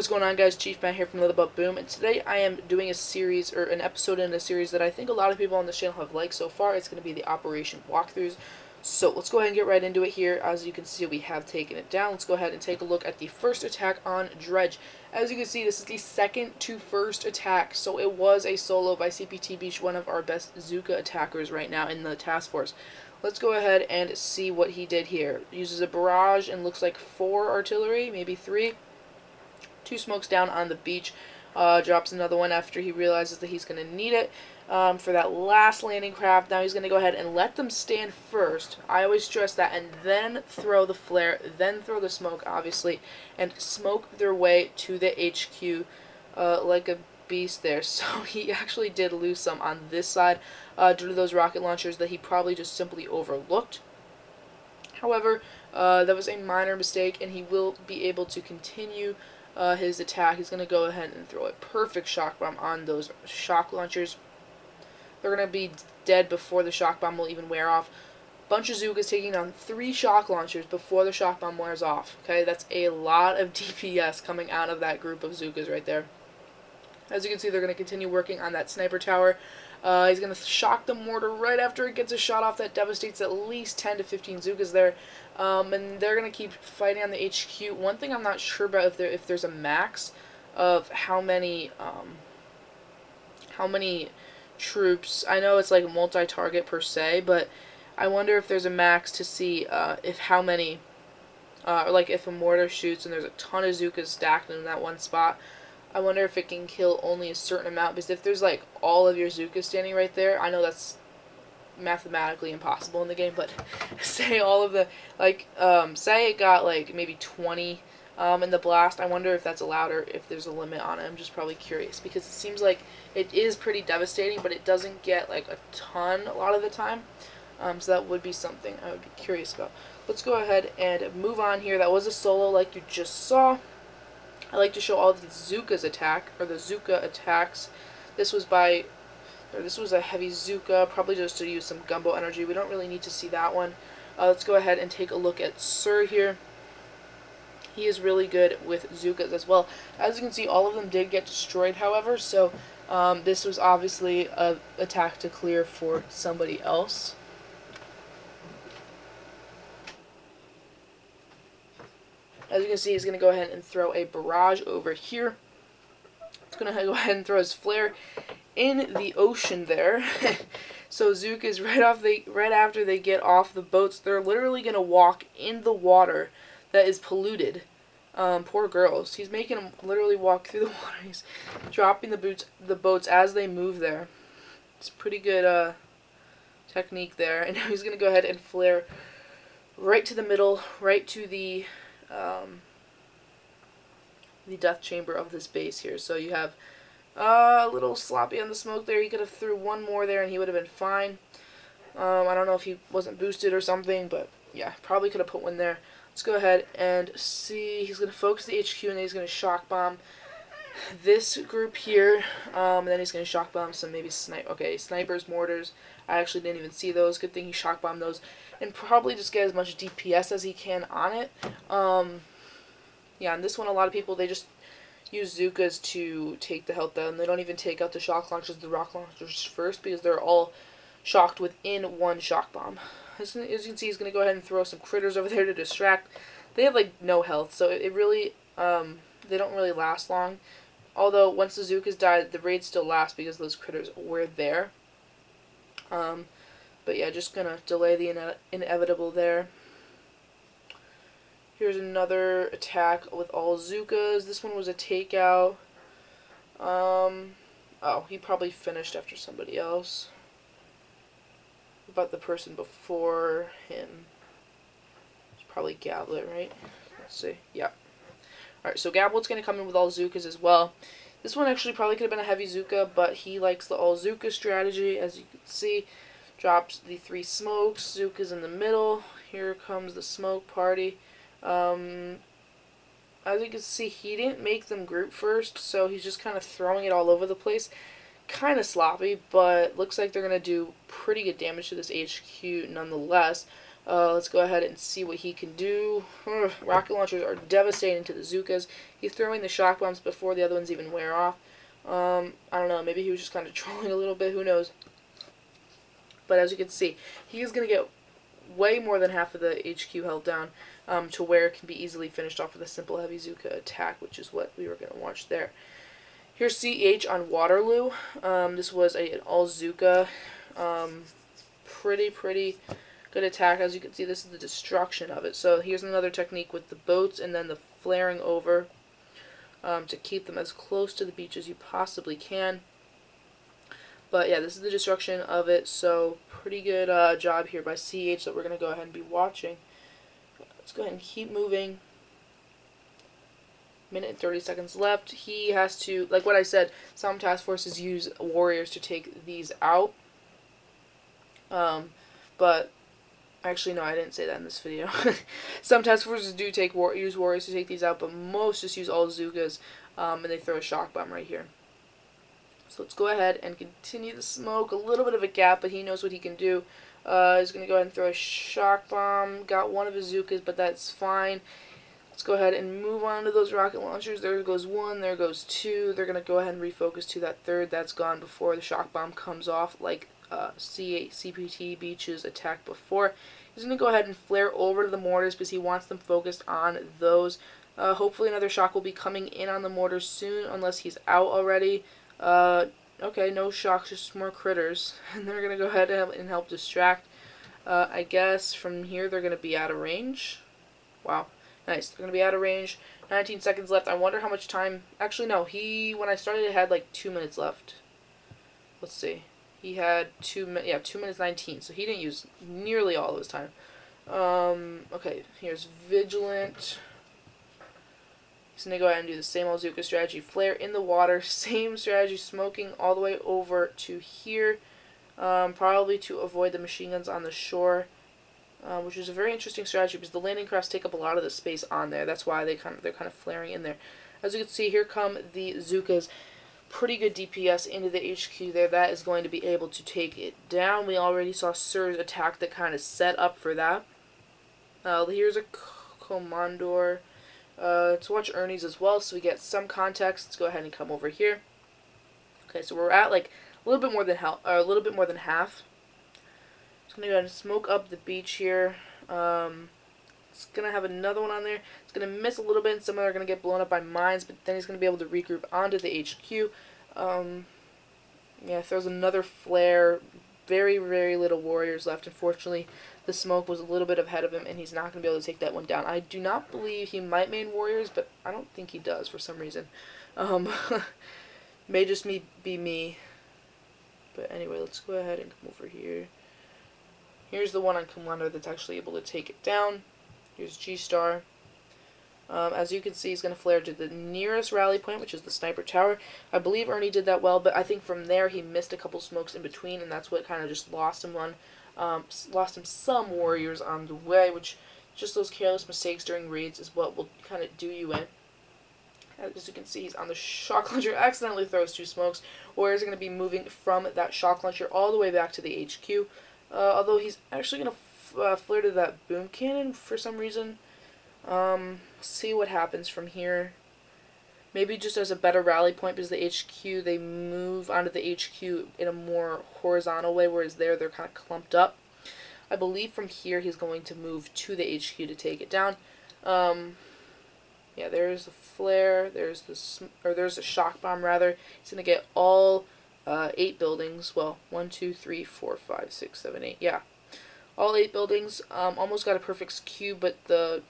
What's going on, guys? Chief Matt here from Nothin But Boom, and today I am doing a series, or an episode in a series that I think a lot of people on this channel have liked so far. It's going to be the Operation walkthroughs. So let's go ahead and get right into it here. As you can see, we have taken it down. Let's go ahead and take a look at the first attack on Dredge. As you can see, this is the second to first attack, so it was a solo by CPT Beach, one of our best Zuka attackers right now in the task force. Let's go ahead and see what he did here. Uses a barrage and looks like 4 artillery, maybe 3. 2 smokes down on the beach. Drops another one after he realizes that he's going to need it for that last landing craft. Now he's going to go ahead and let them stand first. I always stress that. And then throw the flare, then throw the smoke, obviously, and smoke their way to the HQ like a beast there. So he actually did lose some on this side due to those rocket launchers that he probably just simply overlooked. However, that was a minor mistake, and he will be able to continue his attack. He's going to go ahead and throw a perfect shock bomb on those shock launchers. They're going to be dead before the shock bomb will even wear off. Bunch of Zukas taking down 3 shock launchers before the shock bomb wears off. Okay, that's a lot of DPS coming out of that group of Zukas right there. As you can see, they're going to continue working on that sniper tower. He's going to shock the mortar right after it gets a shot off that devastates at least 10 to 15 Zukas there. And they're going to keep fighting on the HQ. One thing I'm not sure about if there's a max of how many troops. I know it's like multi-target per se, but I wonder if there's a max to see if how many, like if a mortar shoots and there's a ton of Zukas stacked in that one spot. I wonder if it can kill only a certain amount, because if there's like all of your Zukas standing right there, I know that's mathematically impossible in the game, but say all of the, like, say it got like maybe 20 in the blast, I wonder if that's allowed or if there's a limit on it. I'm just probably curious, because it seems like it is pretty devastating, but it doesn't get like a ton a lot of the time. So that would be something I would be curious about. Let's go ahead and move on here. That was a solo like you just saw. I like to show all the Zuka's attack, or the Zuka attacks. This was a heavy Zuka, probably just to use some gumbo energy. We don't really need to see that one. Let's go ahead and take a look at Sir here. He is really good with Zukas as well. As you can see, all of them did get destroyed, however, so this was obviously an attack to clear for somebody else. As you can see, he's going to go ahead and throw a barrage over here. He's going to go ahead and throw his flare in the ocean there. So Zukas, right after they get off the boats, they're literally going to walk in the water that is polluted. Poor girls. He's making them literally walk through the water. He's dropping the boats as they move there. It's pretty good technique there. And now he's going to go ahead and flare right to the middle, right to the death chamber of this base here. So you have a little sloppy on the smoke there. He could have threw one more there and he would have been fine. I don't know if he wasn't boosted or something, but yeah, probably could have put one there. Let's go ahead and see. He's going to focus the HQ, and then he's going to shock bomb this group here. And then he's going to shock bomb some maybe snipers, mortars. I actually didn't even see those. Good thing he shock bombed those. And probably just get as much DPS as he can on it. Yeah, and this one, a lot of people, they just use Zukas to take the health down. They don't even take out the shock launchers, the rock launchers first, because they're all shocked within one shock bomb. As you can see, he's going to go ahead and throw some critters over there to distract. They have like no health, so it really, they don't really last long. Although once the Zukas die, the raids still last because those critters were there. But yeah, just going to delay the inevitable there. Here's another attack with all Zukas. This one was a takeout. Oh, he probably finished after somebody else. About the person before him. It's probably Gablet, right? Let's see. Yeah. Alright, so Gablet's going to come in with all Zukas as well. This one actually probably could have been a heavy Zuka, but he likes the all Zuka strategy. As you can see, drops the 3 smokes. Zuka's in the middle. Here comes the smoke party. As you can see, he didn't make them group first, so he's just kind of throwing it all over the place. Kind of sloppy, but looks like they're going to do pretty good damage to this HQ nonetheless. Let's go ahead and see what he can do. Rocket launchers are devastating to the Zookas. He's throwing the shock bombs before the other ones even wear off. I don't know, maybe he was just kind of trolling a little bit, who knows. But as you can see, he's going to get way more than half of the HQ held down to where it can be easily finished off with a simple heavy Zooka attack, which is what we were going to watch there. Here's CH on Waterloo. This was an all Zooka. Pretty good attack. As you can see, this is the destruction of it. So here's another technique with the boats and then the flaring over to keep them as close to the beach as you possibly can. But yeah, this is the destruction of it. So pretty good job here by CH that we're going to go ahead and be watching. Let's go ahead and keep moving. Minute and 30 seconds left. He has to, like what I said, some task forces use warriors to take these out. But actually, no, I didn't say that in this video. Some task forces do use warriors to take these out, but most just use all Zookas, and they throw a shock bomb right here. So let's go ahead and continue the smoke. A little bit of a gap, but he knows what he can do. He's going to go ahead and throw a shock bomb. Got one of his Zookas, but that's fine. Let's go ahead and move on to those rocket launchers. There goes one, there goes two. They're going to go ahead and refocus to that third. That's gone before the shock bomb comes off, like CPT Beach's attack before. He's going to go ahead and flare over to the mortars because he wants them focused on those. Hopefully another shock will be coming in on the mortars soon, unless he's out already. Okay, no shocks, just more critters. And they're going to go ahead and help distract. I guess from here they're going to be out of range. Wow. Nice. They're going to be out of range. 19 seconds left. I wonder how much time... Actually, no. When I started, it had like 2 minutes left. Let's see. He had 2 minutes 19. So he didn't use nearly all of his time. Okay, here's Vigilant. He's going to go ahead and do the same old Zooka strategy. Flare in the water. Same strategy, smoking all the way over to here. Probably to avoid the machine guns on the shore. Which is a very interesting strategy because the landing crafts take up a lot of the space on there. That's why they're kind of flaring in there. As you can see, here come the Zookas. Pretty good DPS into the HQ there. That is going to be able to take it down. We already saw Sir's attack that kind of set up for that. Here's a Commandor. Let's watch Ernie's as well so we get some context. Let's go ahead and come over here. Okay, so we're at like a little bit more than half. It's going to go ahead and smoke up the beach here. It's going to have another one on there. It's going to miss a little bit, and some of them are going to get blown up by mines, but then he's going to be able to regroup onto the HQ. Yeah, throws another flare. Very, very little warriors left. Unfortunately, the smoke was a little bit ahead of him, and he's not going to be able to take that one down. I do not believe he might main warriors, but I don't think he does for some reason. May just be me. But anyway, let's go ahead and come over here. Here's the one on Commander that's actually able to take it down. Here's G-Star. As you can see, he's going to flare to the nearest rally point, which is the sniper tower. I believe Ernie did that well, but I think from there he missed a couple smokes in between, and that's what kind of just lost him some warriors on the way, which just those careless mistakes during raids is what will kind of do you in. As you can see, he's on the shock launcher, accidentally throws 2 smokes. Warriors are going to be moving from that shock launcher all the way back to the HQ. Although he's actually going to flare to that boom cannon for some reason. See what happens from here. Maybe just as a better rally point because the HQ, they move onto the HQ in a more horizontal way, whereas they're kind of clumped up. I believe from here he's going to move to the HQ to take it down. Yeah, there's the flare. There's a shock bomb rather. He's going to get all 8 buildings. Well, 1, 2, 3, 4, 5, 6, 7, 8. Yeah, all 8 buildings. Almost got a perfect cube, but the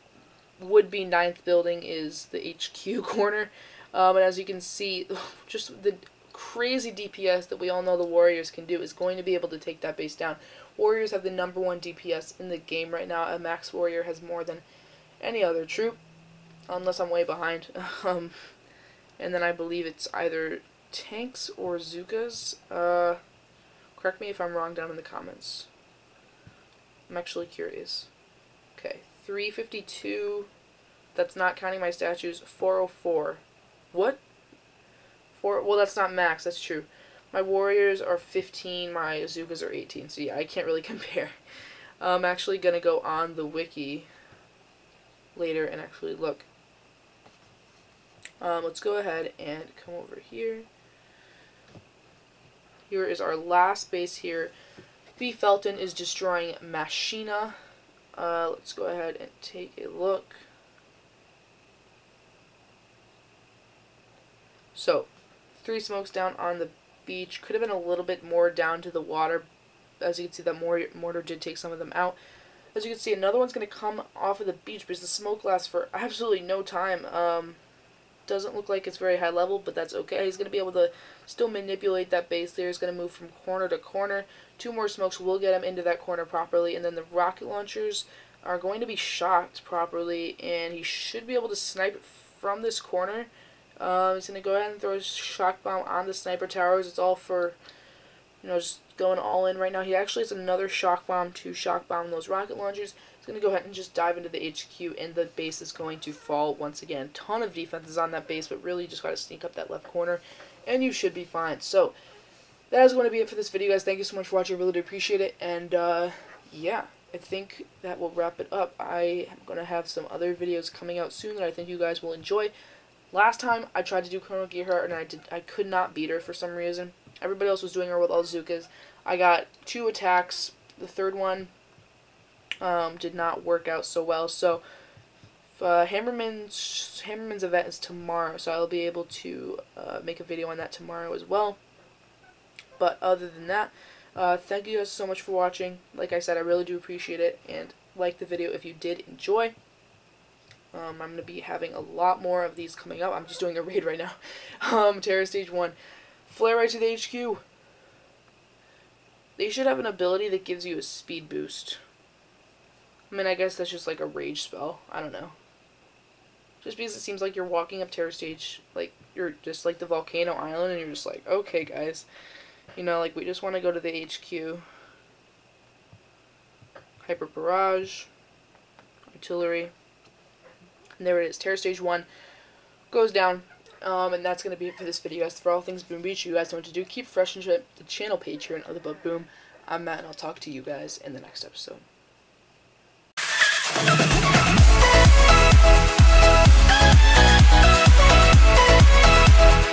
would-be 9th building is the HQ corner. And as you can see, just the crazy DPS that we all know the Warriors can do is going to be able to take that base down. Warriors have the #1 DPS in the game right now. A Max Warrior has more than any other troop, unless I'm way behind. And then I believe it's either tanks or Zookas. Correct me if I'm wrong down in the comments. I'm actually curious. Okay, 352. That's not counting my statues. 404. What? Well, that's not max. That's true. My warriors are 15. My Zookas are 18. So yeah, I can't really compare. I'm actually going to go on the wiki later and actually look. Let's go ahead and come over here. Here is our last base here. B. Felton is destroying Machina. Let's go ahead and take a look. So, 3 smokes down on the beach. Could have been a little bit more down to the water. As you can see, that mortar did take some of them out. As you can see, another one's going to come off of the beach because the smoke lasts for absolutely no time. Doesn't look like it's very high level, but that's okay. He's going to be able to still manipulate that base there. He's going to move from corner to corner. 2 more smokes will get him into that corner properly, and then the rocket launchers are going to be shocked properly, and he should be able to snipe it from this corner. He's going to go ahead and throw a shock bomb on the sniper towers. It's all for, just going all in right now. He actually has another shock bomb to shock bomb those rocket launchers. He's going to go ahead and just dive into the HQ, and the base is going to fall once again. Ton of defenses on that base, but really just got to sneak up that left corner, and you should be fine. So, that is going to be it for this video, guys. Thank you so much for watching. I really do appreciate it. And, yeah, I think that will wrap it up. I am going to have some other videos coming out soon that I think you guys will enjoy. Last time, I tried to do Colonel Gearhart, and I could not beat her for some reason. Everybody else was doing her with all the Zookas. I got 2 attacks. The third one did not work out so well. So, Hammerman's event is tomorrow, so I'll be able to make a video on that tomorrow as well. But other than that, thank you guys so much for watching. Like I said, I really do appreciate it, and like the video if you did enjoy. I'm going to be having a lot more of these coming up. I'm just doing a raid right now. Terror Stage 1. Flare right to the HQ. They should have an ability that gives you a speed boost. I mean, I guess that's just like a rage spell. I don't know. Just because it seems like you're walking up Terror Stage, like, you're just like the Volcano Island, and you're just like, okay, guys. Like, we just want to go to the HQ. Hyper Barrage. Artillery. And there it is. Terror Stage 1 goes down. And that's going to be it for this video, guys. For all things Boom Beach, you guys know what to do. Keep fresh and shit. The channel page here, Nothin But Boom. I'm Matt, and I'll talk to you guys in the next episode.